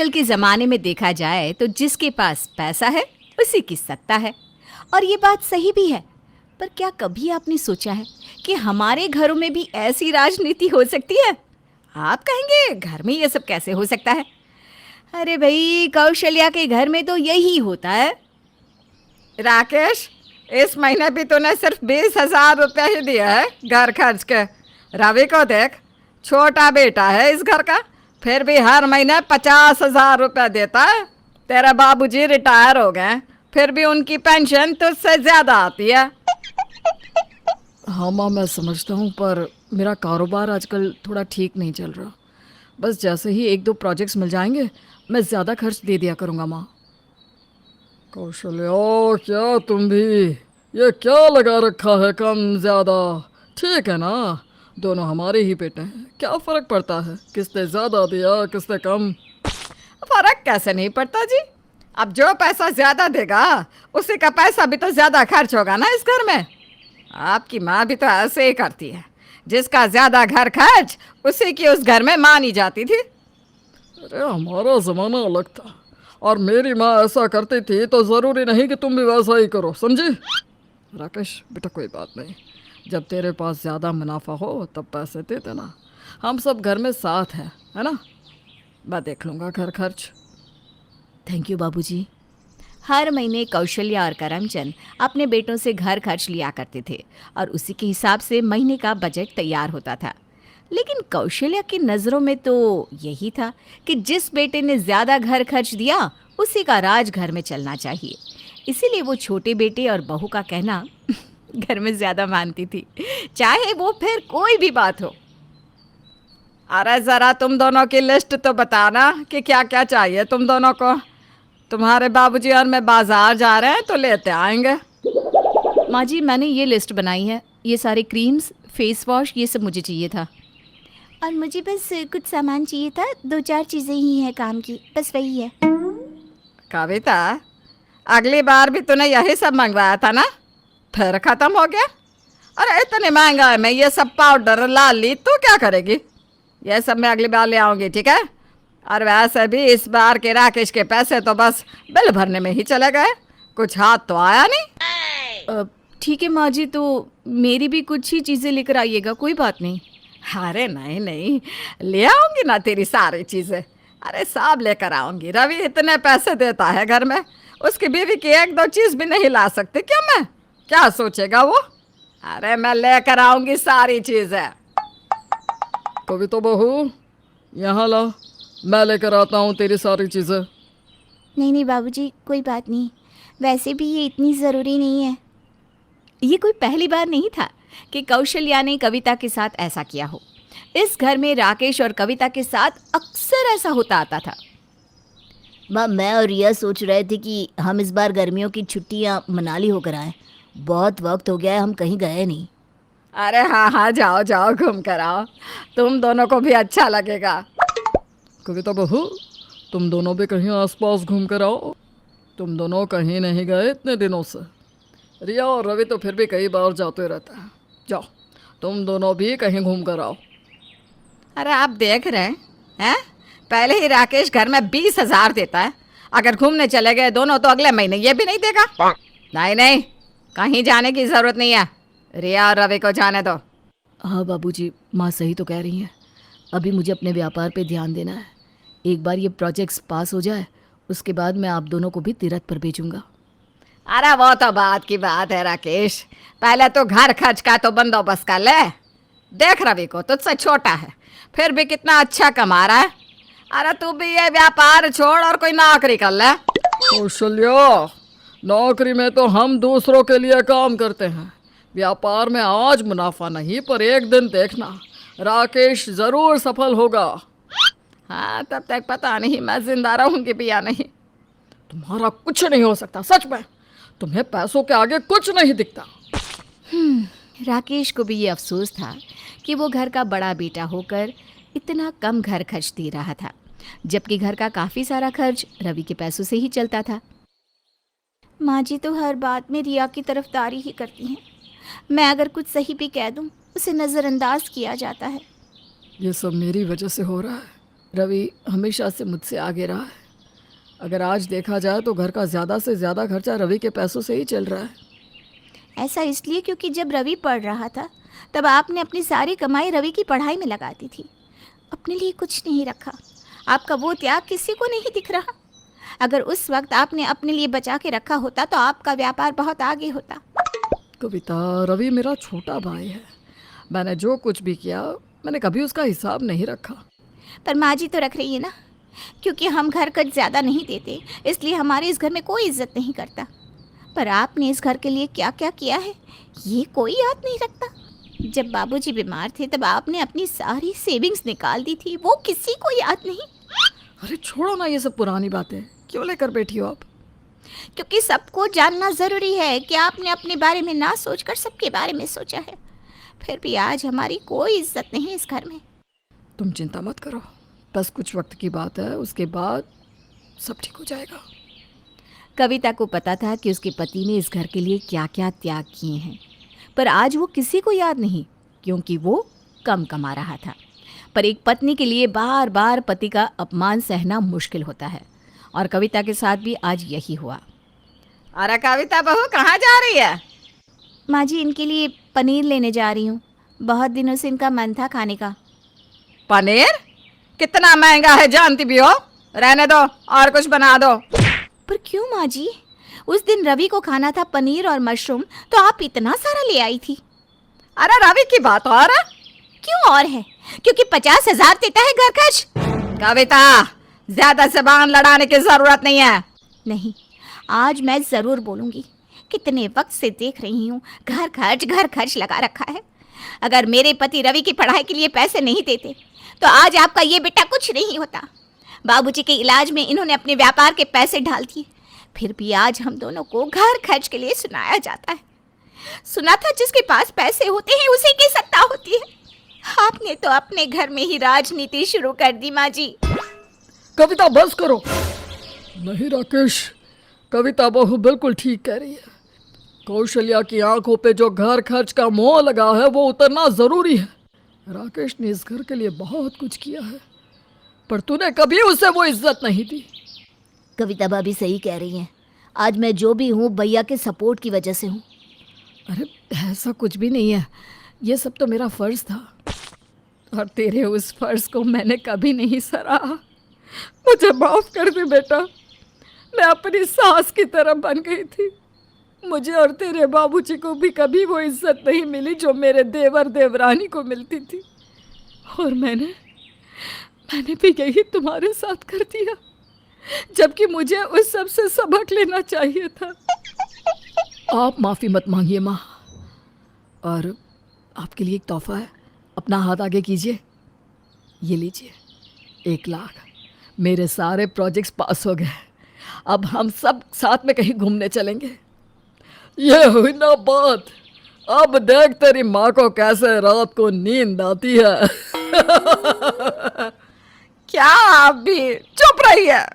आजकल के ज़माने में देखा जाए तो जिसके पास पैसा है उसी की सत्ता है, और ये बात सही भी है। पर क्या कभी आपने सोचा है कि हमारे घरों में भी ऐसी राजनीति हो सकती है? आप कहेंगे घर में ये सब कैसे हो सकता है? अरे भाई, कौशल्या के घर में तो यही होता है। राकेश, इस महीने भी तूने सिर्फ 20,000 रुपया ही दिया है घर खर्च के। रवि को देख, छोटा बेटा है इस घर का, फिर भी हर महीने 50,000 रुपया देता है। तेरे बाबूजी रिटायर हो गए, फिर भी उनकी पेंशन तुझसे ज़्यादा आती है। हाँ माँ, मैं समझता हूँ, पर मेरा कारोबार आजकल थोड़ा ठीक नहीं चल रहा। बस जैसे ही 1-2 प्रोजेक्ट्स मिल जाएंगे मैं ज़्यादा खर्च दे दिया करूँगा माँ। कौशल्या, क्या तुम भी ये क्या लगा रखा है कम ज़्यादा? ठीक है ना, दोनों हमारे ही बेटे हैं, क्या फ़र्क पड़ता है किसने ज़्यादा दिया किसने कम? फर्क कैसे नहीं पड़ता जी? अब जो पैसा ज़्यादा देगा उसी का पैसा भी तो ज़्यादा खर्च होगा ना इस घर में। आपकी माँ भी तो ऐसे ही करती है, जिसका ज़्यादा घर खर्च उसी की उस घर में मानी जाती थी। अरे हमारा ज़माना अलग था, और मेरी माँ ऐसा करती थी तो ज़रूरी नहीं कि तुम भी वैसा ही करो, समझी? राकेश बेटा, कोई बात नहीं, जब तेरे पास ज़्यादा मुनाफा हो तब पैसे दे देना। हम सब घर में साथ हैं, है ना? मैं देख लूँगा घर खर्च। थैंक यू बाबूजी। हर महीने कौशल्या और करमचंद अपने बेटों से घर खर्च लिया करते थे और उसी के हिसाब से महीने का बजट तैयार होता था। लेकिन कौशल्या की नज़रों में तो यही था कि जिस बेटे ने ज़्यादा घर खर्च दिया उसी का राज घर में चलना चाहिए। इसीलिए वो छोटे बेटे और बहू का कहना घर में ज़्यादा मानती थी, चाहे वो फिर कोई भी बात हो। अरे ज़रा तुम दोनों की लिस्ट तो बताना कि क्या क्या चाहिए तुम दोनों को। तुम्हारे बाबूजी और मैं बाजार जा रहे हैं तो लेते आएंगे। माँ जी, मैंने ये लिस्ट बनाई है, ये सारे क्रीम्स, फेस वॉश, ये सब मुझे चाहिए था। और मुझे बस कुछ सामान चाहिए था, 2-4 चीज़ें ही हैं काम की, बस वही है। कविता, अगली बार भी तूने यही सब मंगवाया था ना, फिर ख़त्म हो गया? अरे इतने महंगा में ये सब पाउडर ला ली, तू क्या करेगी? ये सब मैं अगली बार ले आऊँगी, ठीक है? और वैसे भी इस बार के राकेश के पैसे तो बस बिल भरने में ही चले गए, कुछ हाथ तो आया नहीं। ठीक है माँ जी, तो मेरी भी कुछ ही चीज़ें लेकर आइएगा, कोई बात नहीं। अरे नहीं नहीं, ले आऊँगी ना तेरी सारी चीज़ें। अरे सब लेकर आऊँगी। रवि इतने पैसे देता है घर में, उसकी बीवी की 1-2 चीज़ भी नहीं ला सकती क्या मैं? क्या सोचेगा वो? अरे मैं लेकर आऊँगी सारी चीज़ें। कविता बहू, यहाँ ला, मैं लेकर आता हूँ तेरी सारी चीज़ें। नहीं नहीं बाबूजी, कोई बात नहीं, वैसे भी ये इतनी ज़रूरी नहीं है। ये कोई पहली बार नहीं था कि कौशल्या ने कविता के साथ ऐसा किया हो। इस घर में राकेश और कविता के साथ अक्सर ऐसा होता आता था। माँ, मैं और रिया सोच रहे थे कि हम इस बार गर्मियों की छुट्टियाँ मनाली होकर आए। बहुत वक्त हो गया है, हम कहीं गए नहीं। अरे हाँ हाँ, जाओ जाओ, घूम कर आओ, तुम दोनों को भी अच्छा लगेगा। कविता बहू, तुम दोनों भी कहीं आसपास घूम कर आओ। तुम दोनों कहीं नहीं गए इतने दिनों से। रिया और रवि तो फिर भी कई बार जाते रहते हैं। जाओ, तुम दोनों भी कहीं घूम कर आओ। अरे आप देख रहे हैं, पहले ही राकेश घर में 20,000 देता है, अगर घूमने चले गए दोनों तो अगले महीने ये भी नहीं देगा। नहीं नहीं, कहीं जाने की ज़रूरत नहीं है, रिया और रवि को जाने दो। हाँ बाबूजी, माँ सही तो कह रही हैं। अभी मुझे अपने व्यापार पे ध्यान देना है। एक बार ये प्रोजेक्ट्स पास हो जाए उसके बाद मैं आप दोनों को भी तीरथ पर भेजूंगा। अरे वो तो बात की बात है राकेश, पहले तो घर खर्च का तो बंदोबस्त कर ले। देख रवि को तुझसे छोटा है, फिर भी कितना अच्छा कमा रहा है। अरे तू भी ये व्यापार छोड़ और कोई नौकरी कर ले। कौशल्या, नौकरी में तो हम दूसरों के लिए काम करते हैं। व्यापार में आज मुनाफा नहीं, पर एक दिन देखना राकेश ज़रूर सफल होगा। हाँ, तब तक पता नहीं मैं जिंदा रहूंगी भी या नहीं। तुम्हारा कुछ नहीं हो सकता, सच में। तुम्हें पैसों के आगे कुछ नहीं दिखता। राकेश को भी ये अफसोस था कि वो घर का बड़ा बेटा होकर इतना कम घर खर्च दे रहा था, जबकि घर का काफ़ी सारा खर्च रवि के पैसों से ही चलता था। माँ जी तो हर बात में रिया की तरफदारी ही करती हैं। मैं अगर कुछ सही भी कह दूँ उसे नज़रअंदाज किया जाता है। ये सब मेरी वजह से हो रहा है। रवि हमेशा से मुझसे आगे रहा है। अगर आज देखा जाए तो घर का ज़्यादा से ज़्यादा खर्चा रवि के पैसों से ही चल रहा है। ऐसा इसलिए क्योंकि जब रवि पढ़ रहा था तब आपने अपनी सारी कमाई रवि की पढ़ाई में लगा दी थी, अपने लिए कुछ नहीं रखा। आपका वो त्याग किसी को नहीं दिख रहा। अगर उस वक्त आपने अपने लिए बचा के रखा होता तो आपका व्यापार बहुत आगे होता। कविता, रवि मेरा छोटा भाई है। मैंने जो कुछ भी किया मैंने कभी उसका हिसाब नहीं रखा। पर माँ जी तो रख रही है ना, क्योंकि हम घर खर्च ज़्यादा नहीं देते इसलिए हमारे इस घर में कोई इज्जत नहीं करता। पर आपने इस घर के लिए क्या क्या किया है ये कोई याद नहीं रखता। जब बाबूजी बीमार थे तब आपने अपनी सारी सेविंग्स निकाल दी थी, वो किसी को याद नहीं। अरे छोड़ो ना ये सब पुरानी बातें, क्यों लेकर बैठी हो आप? क्योंकि सबको जानना ज़रूरी है कि आपने अपने बारे में ना सोचकर सबके बारे में सोचा है। फिर भी आज हमारी कोई इज्जत नहीं इस घर में। तुम चिंता मत करो, बस कुछ वक्त की बात है, उसके बाद सब ठीक हो जाएगा। कविता को पता था कि उसके पति ने इस घर के लिए क्या क्या त्याग किए हैं, पर आज वो किसी को याद नहीं क्योंकि वो कम कमा रहा था। पर एक पत्नी के लिए बार बार पति का अपमान सहना मुश्किल होता है और कविता के साथ भी आज यही हुआ। अरे कविता बहू कहाँ जा रही है? माँ जी, इनके लिए पनीर लेने जा रही हूँ। बहुत दिनों से इनका मन था खाने का। पनीर? कितना महंगा है जानती भी हो। रहने दो और कुछ बना दो। पर क्यों माँ जी? उस दिन रवि को खाना था पनीर और मशरूम तो आप इतना सारा ले आई थी। अरे रवि की बात और है? क्यों और है? क्योंकि 50,000 देता है घर खर्च। कविता, ज्यादा जबान लड़ाने की जरूरत नहीं है। नहीं, आज मैं ज़रूर बोलूँगी। कितने वक्त से देख रही हूँ घर खर्च लगा रखा है। अगर मेरे पति रवि की पढ़ाई के लिए पैसे नहीं देते तो आज आपका ये बेटा कुछ नहीं होता। बाबूजी के इलाज में इन्होंने अपने व्यापार के पैसे डाल दिए, फिर भी आज हम दोनों को घर खर्च के लिए सुनाया जाता है। सुना था जिसके पास पैसे होते हैं उसी की सत्ता होती है। आपने तो अपने घर में ही राजनीति शुरू कर दी माँ जी। कविता बस करो। नहीं राकेश, कविता बहू बिल्कुल ठीक कह रही है। कौशल्या की आंखों पे जो घर खर्च का मोह लगा है वो उतरना जरूरी है। राकेश ने इस घर के लिए बहुत कुछ किया है, पर तूने कभी उसे वो इज्जत नहीं दी। कविता भाभी सही कह रही हैं। आज मैं जो भी हूँ भैया के सपोर्ट की वजह से हूँ। अरे ऐसा कुछ भी नहीं है, ये सब तो मेरा फर्ज था और तेरे उस फर्ज को मैंने कभी नहीं सराहा। मुझे माफ कर दे बेटा, मैं अपनी सास की तरह बन गई थी। मुझे और तेरे बाबूजी को भी कभी वो इज्जत नहीं मिली जो मेरे देवर देवरानी को मिलती थी, और मैंने भी यही तुम्हारे साथ कर दिया, जबकि मुझे उस सब से सबक लेना चाहिए था। आप माफ़ी मत मांगिए माँ, और आपके लिए एक तोहफा है, अपना हाथ आगे कीजिए। ये लीजिए 1 लाख। मेरे सारे प्रोजेक्ट्स पास हो गए, अब हम सब साथ में कहीं घूमने चलेंगे। ये हुई ना बात, अब देख तेरी माँ को कैसे रात को नींद आती है। क्या आप भी चुप रही है।